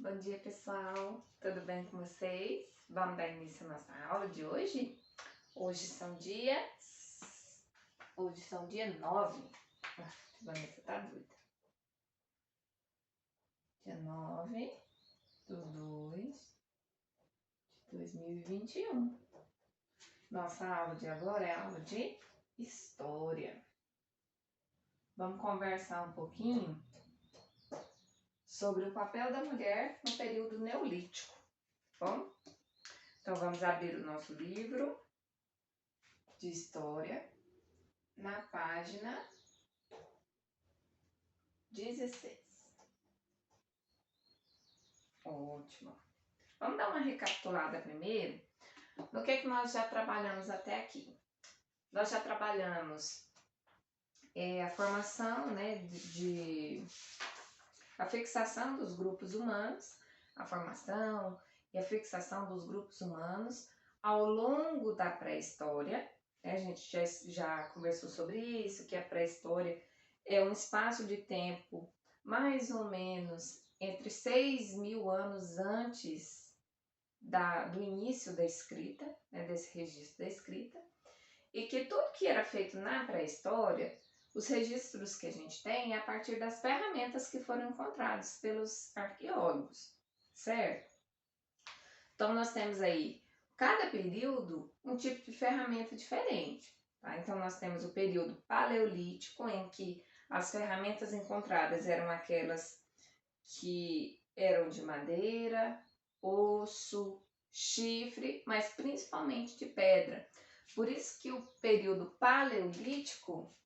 Bom dia, pessoal. Tudo bem com vocês? Vamos dar início à nossa aula de hoje? Hoje são dia 9. Vanessa tá doida. Dia 9/2/2021. Nossa aula de agora é a aula de História. Vamos conversar um pouquinho sobre o papel da mulher no período neolítico. Bom? Então vamos abrir o nosso livro de História na página 16. Ótimo. Vamos dar uma recapitulada primeiro no que nós já trabalhamos até aqui. Nós já trabalhamos a formação, né, a fixação dos grupos humanos, a formação e a fixação dos grupos humanos ao longo da pré-história. A gente já conversou sobre isso, que a pré-história é um espaço de tempo mais ou menos entre 6.000 anos antes do início da escrita, né, desse registro da escrita, e que tudo que era feito na pré-história, os registros que a gente tem é a partir das ferramentas que foram encontradas pelos arqueólogos, certo? Então nós temos aí, cada período, um tipo de ferramenta diferente. Tá? Então nós temos o período paleolítico, em que as ferramentas encontradas eram aquelas que eram de madeira, osso, chifre, mas principalmente de pedra. Por isso que o período paleolítico,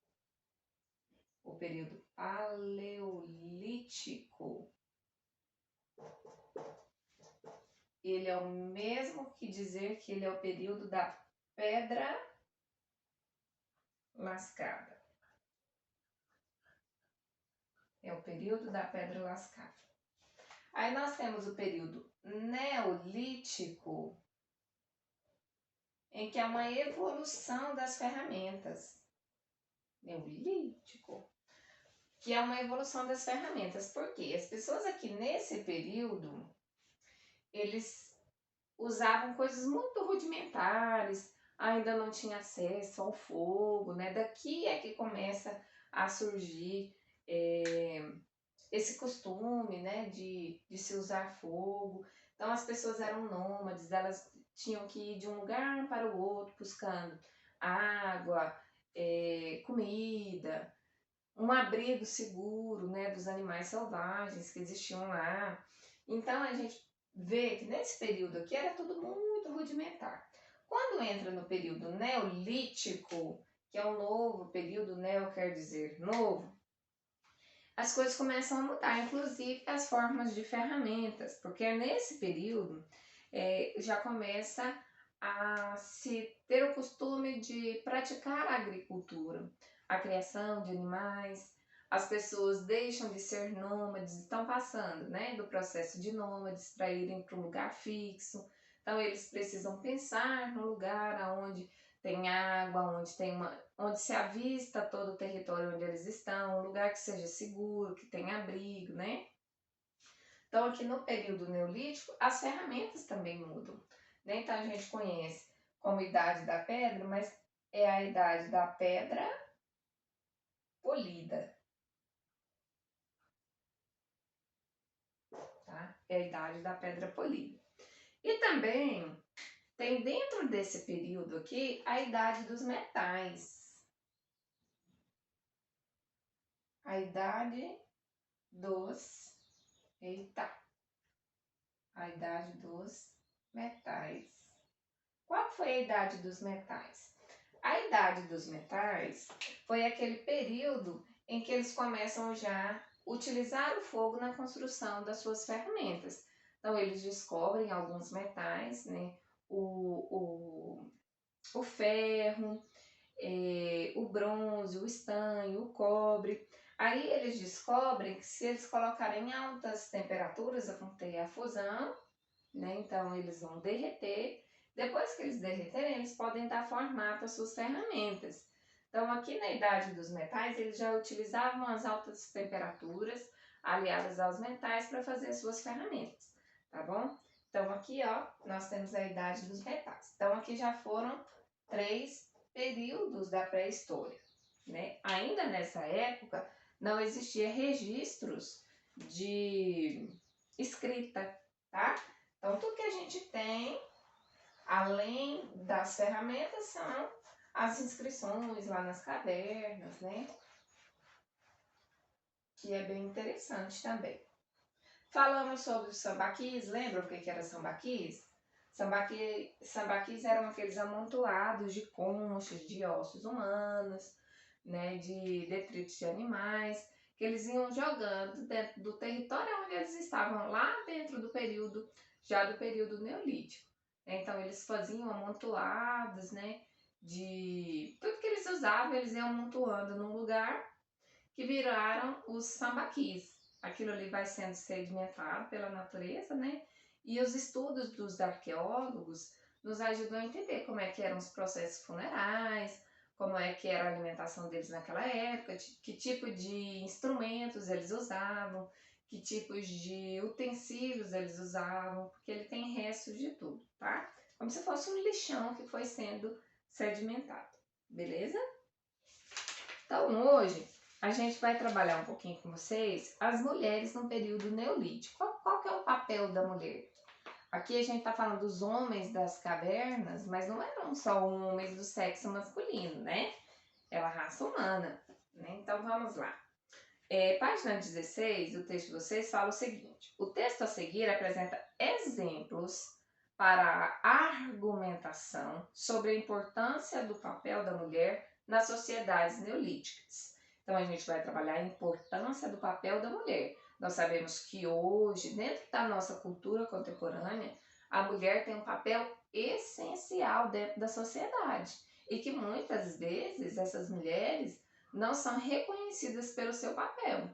ele é o mesmo que dizer que ele é o período da pedra lascada. É o período da pedra lascada. Aí nós temos o período neolítico, em que é uma evolução das ferramentas. Neolítico, que é uma evolução das ferramentas. Por quê? As pessoas aqui nesse período, eles usavam coisas muito rudimentares, ainda não tinha acesso ao fogo, né? Daqui é que começa a surgir esse costume, né, de se usar fogo. Então as pessoas eram nômades, elas tinham que ir de um lugar para o outro buscando água, comida, um abrigo seguro, né, dos animais selvagens que existiam lá. Então a gente vê que nesse período aqui era tudo muito rudimentar. Quando entra no período neolítico, que é um novo período, neo quer dizer novo, as coisas começam a mudar, inclusive as formas de ferramentas, porque nesse período já começa a se ter o costume de praticar a agricultura, a criação de animais. As pessoas deixam de ser nômades, estão passando, né, do processo de nômades para irem para um lugar fixo. Então eles precisam pensar no lugar onde tem água, onde se avista todo o território onde eles estão, um lugar que seja seguro, que tenha abrigo, né? Então aqui no período neolítico as ferramentas também mudam, né? Então a gente conhece como idade da pedra, mas é a idade da pedra polida, tá? É a idade da pedra polida. E também tem dentro desse período aqui a idade dos metais. A idade dos... Eita! A idade dos metais. Qual foi a idade dos metais? A idade dos metais foi aquele período em que eles começam já a utilizar o fogo na construção das suas ferramentas. Então eles descobrem alguns metais, né? O ferro, o bronze, o estanho, o cobre. Aí eles descobrem que se eles colocarem em altas temperaturas, vão ter a fusão, né? Então eles vão derreter. Depois que eles derreterem, eles podem dar formato às suas ferramentas. Então aqui na idade dos metais, eles já utilizavam as altas temperaturas, aliadas aos metais para fazer as suas ferramentas, tá bom? Então aqui, ó, nós temos a idade dos metais. Então aqui já foram 3 períodos da pré-história, né? Ainda nessa época não existia registros de escrita, tá? Então tudo que a gente tem, além das ferramentas, são as inscrições lá nas cavernas, né? Que é bem interessante também. Falamos sobre os sambaquis, lembra o que era sambaquis? Sambaquis eram aqueles amontoados de conchas, de ossos humanos, né, de detritos de animais, que eles iam jogando dentro do território onde eles estavam, lá dentro do período, já do período neolítico. Então eles faziam amontoados, né, de tudo que eles usavam, eles iam amontoando num lugar que viraram os sambaquis. Aquilo ali vai sendo sedimentado pela natureza, né? E os estudos dos arqueólogos nos ajudam a entender como é que eram os processos funerais, como é que era a alimentação deles naquela época, que tipo de instrumentos eles usavam, que tipos de utensílios eles usavam, porque ele tem restos de tudo, tá? Como se fosse um lixão que foi sendo sedimentado, beleza? Então hoje a gente vai trabalhar um pouquinho com vocês as mulheres no período neolítico. Qual que é o papel da mulher? Aqui a gente está falando dos homens das cavernas, mas não eram só homens do sexo masculino, né? Era a raça humana, né? Então vamos lá. Página 16, o texto de vocês fala o seguinte: o texto a seguir apresenta exemplos para a argumentação sobre a importância do papel da mulher nas sociedades neolíticas. Então a gente vai trabalhar a importância do papel da mulher. Nós sabemos que hoje, dentro da nossa cultura contemporânea, a mulher tem um papel essencial dentro da sociedade e que muitas vezes essas mulheres não são reconhecidas pelo seu papel.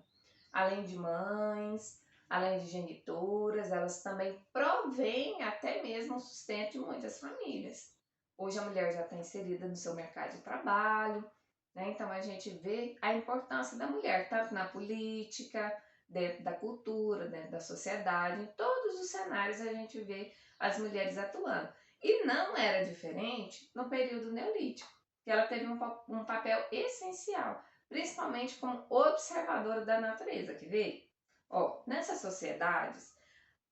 Além de mães, além de genitoras, elas também provêm até mesmo o sustento de muitas famílias. Hoje a mulher já está inserida no seu mercado de trabalho, né? Então a gente vê a importância da mulher, tanto na política, dentro da cultura, dentro da sociedade, em todos os cenários a gente vê as mulheres atuando. E não era diferente no período neolítico, que ela teve um papel essencial, principalmente como observadora da natureza, quer ver? Ó, nessas sociedades,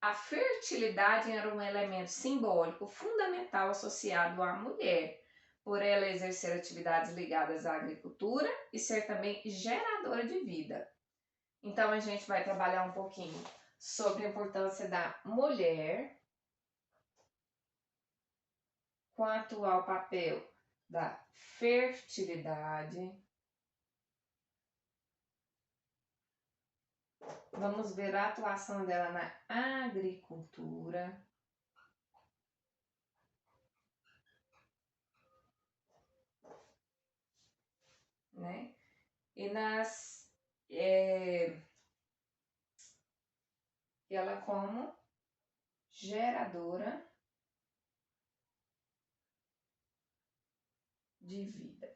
a fertilidade era um elemento simbólico fundamental associado à mulher, por ela exercer atividades ligadas à agricultura e ser também geradora de vida. Então a gente vai trabalhar um pouquinho sobre a importância da mulher quanto ao papel da fertilidade. Vamos ver a atuação dela na agricultura. Né? E ela como geradora de vida.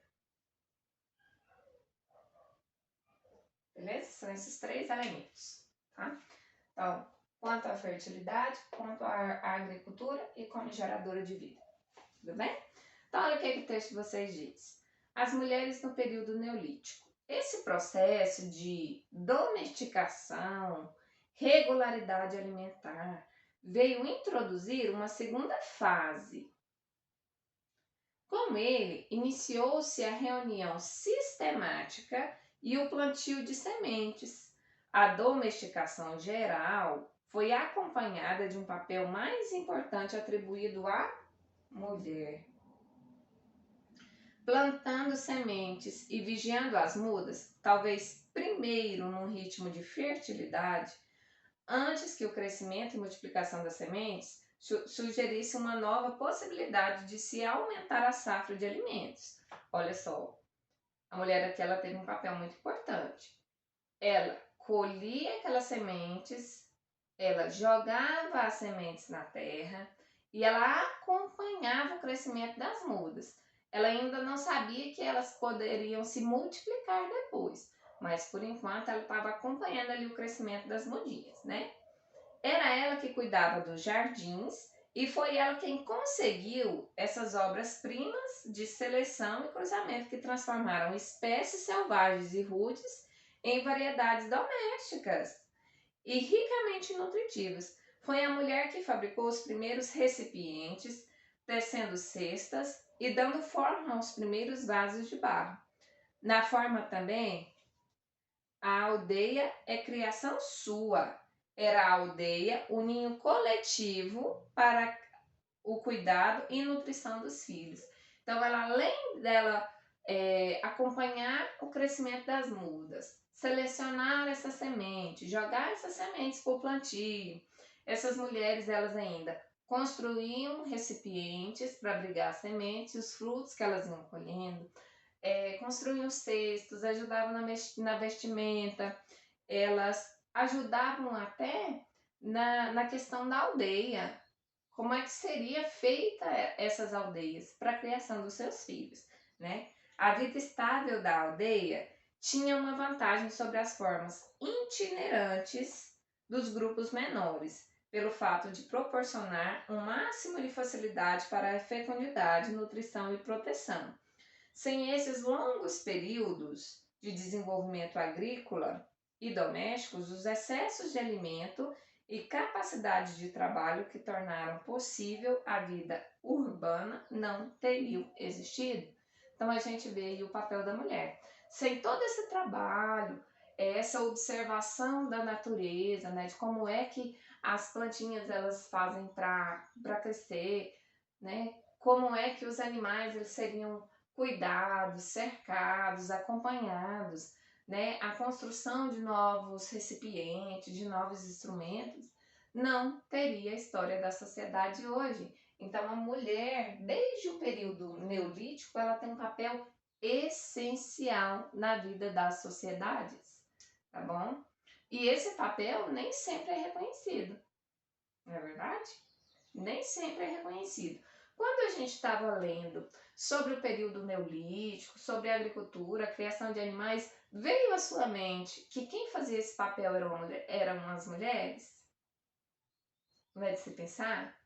Beleza? São esses 3 elementos, tá? Então, quanto à fertilidade, quanto à agricultura e como geradora de vida. Tudo bem? Então, olha o que o texto de vocês diz. As mulheres no período neolítico. Esse processo de domesticação, regularidade alimentar, veio introduzir uma segunda fase. Com ele, iniciou-se a reunião sistemática e o plantio de sementes. A domesticação geral foi acompanhada de um papel mais importante atribuído à mulher. Plantando sementes e vigiando as mudas, talvez primeiro num ritmo de fertilidade, antes que o crescimento e multiplicação das sementes sugerisse uma nova possibilidade de se aumentar a safra de alimentos. Olha só, a mulher aqui ela teve um papel muito importante. Ela colhia aquelas sementes, ela jogava as sementes na terra e ela acompanhava o crescimento das mudas. Ela ainda não sabia que elas poderiam se multiplicar depois, mas por enquanto ela estava acompanhando ali o crescimento das mudinhas, né? Era ela que cuidava dos jardins e foi ela quem conseguiu essas obras-primas de seleção e cruzamento que transformaram espécies selvagens e rudes em variedades domésticas e ricamente nutritivas. Foi a mulher que fabricou os primeiros recipientes, tecendo cestas e dando forma aos primeiros vasos de barro. Na forma também, a aldeia é criação sua. Era a aldeia o ninho coletivo para o cuidado e nutrição dos filhos. Então, ela, além dela acompanhar o crescimento das mudas, selecionar essa semente, jogar essas sementes para o plantio, essas mulheres, elas ainda construíam recipientes para abrigar as sementes, os frutos que elas iam colhendo, construíam cestos, ajudavam na vestimenta, elas ajudavam até na questão da aldeia. Como é que seria feita essas aldeias para a criação dos seus filhos, né? A vida estável da aldeia tinha uma vantagem sobre as formas itinerantes dos grupos menores, pelo fato de proporcionar um máximo de facilidade para a fecundidade, nutrição e proteção. Sem esses longos períodos de desenvolvimento agrícola e domésticos, os excessos de alimento e capacidade de trabalho que tornaram possível a vida urbana não teriam existido. Então a gente vê aí o papel da mulher. Sem todo esse trabalho, essa observação da natureza, né, de como é que as plantinhas elas fazem para crescer, né? Como é que os animais eles seriam cuidados, cercados, acompanhados, né? A construção de novos recipientes, de novos instrumentos, não teria a história da sociedade hoje. Então, a mulher, desde o período neolítico, ela tem um papel essencial na vida das sociedades, tá bom? E esse papel nem sempre é reconhecido, não é verdade? Nem sempre é reconhecido. Quando a gente estava lendo sobre o período neolítico, sobre a agricultura, a criação de animais, veio à sua mente que quem fazia esse papel eram as mulheres? Não é de se pensar?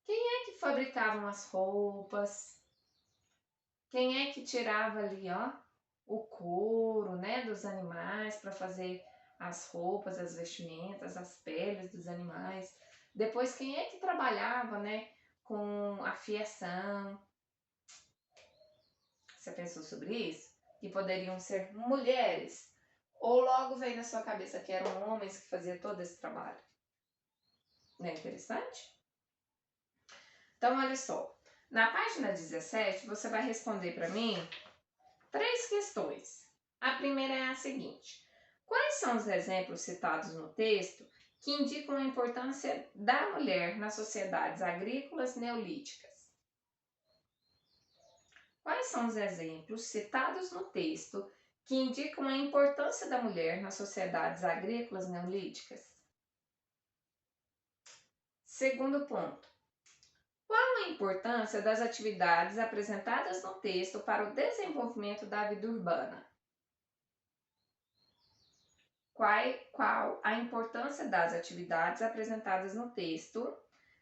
Quem é que fabricavam as roupas? Quem é que tirava ali, ó, o couro, né, dos animais para fazer as roupas, as vestimentas, as peles dos animais? Depois, quem é que trabalhava, né, com a fiação? Você pensou sobre isso? Que poderiam ser mulheres? Ou logo veio na sua cabeça que eram homens que faziam todo esse trabalho? Não é interessante? Então, olha só. Na página 17, você vai responder para mim 3 questões. A primeira é a seguinte: quais são os exemplos citados no texto que indicam a importância da mulher nas sociedades agrícolas neolíticas? Quais são os exemplos citados no texto que indicam a importância da mulher nas sociedades agrícolas neolíticas? Segundo ponto: qual a importância das atividades apresentadas no texto para o desenvolvimento da vida urbana? Qual a importância das atividades apresentadas no texto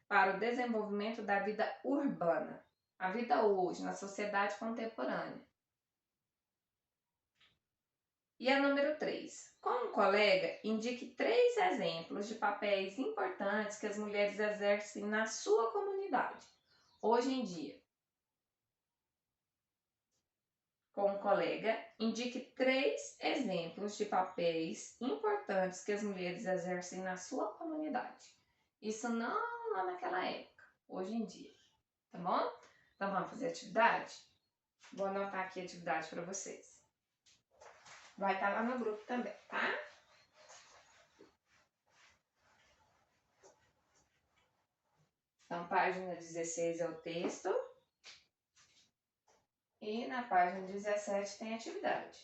para o desenvolvimento da vida urbana? A vida hoje, na sociedade contemporânea. E a número 3. Como colega, indique 3 exemplos de papéis importantes que as mulheres exercem na sua comunidade, hoje em dia. Como colega, indique 3 exemplos de papéis importantes que as mulheres exercem na sua comunidade. Isso não lá naquela época, hoje em dia. Tá bom? Então vamos fazer atividade? Vou anotar aqui a atividade para vocês. Vai estar lá no grupo também, tá? Então, página 16 é o texto. E na página 17 tem atividade.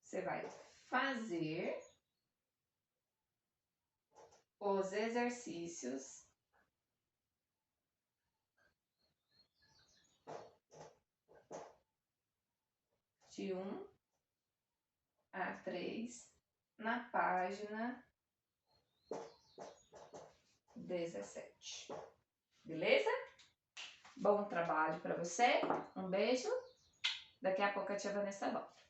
Você vai fazer os exercícios de 1 A3 na página 17. Beleza? Bom trabalho para você. Um beijo. Daqui a pouco a tia Vanessa volta.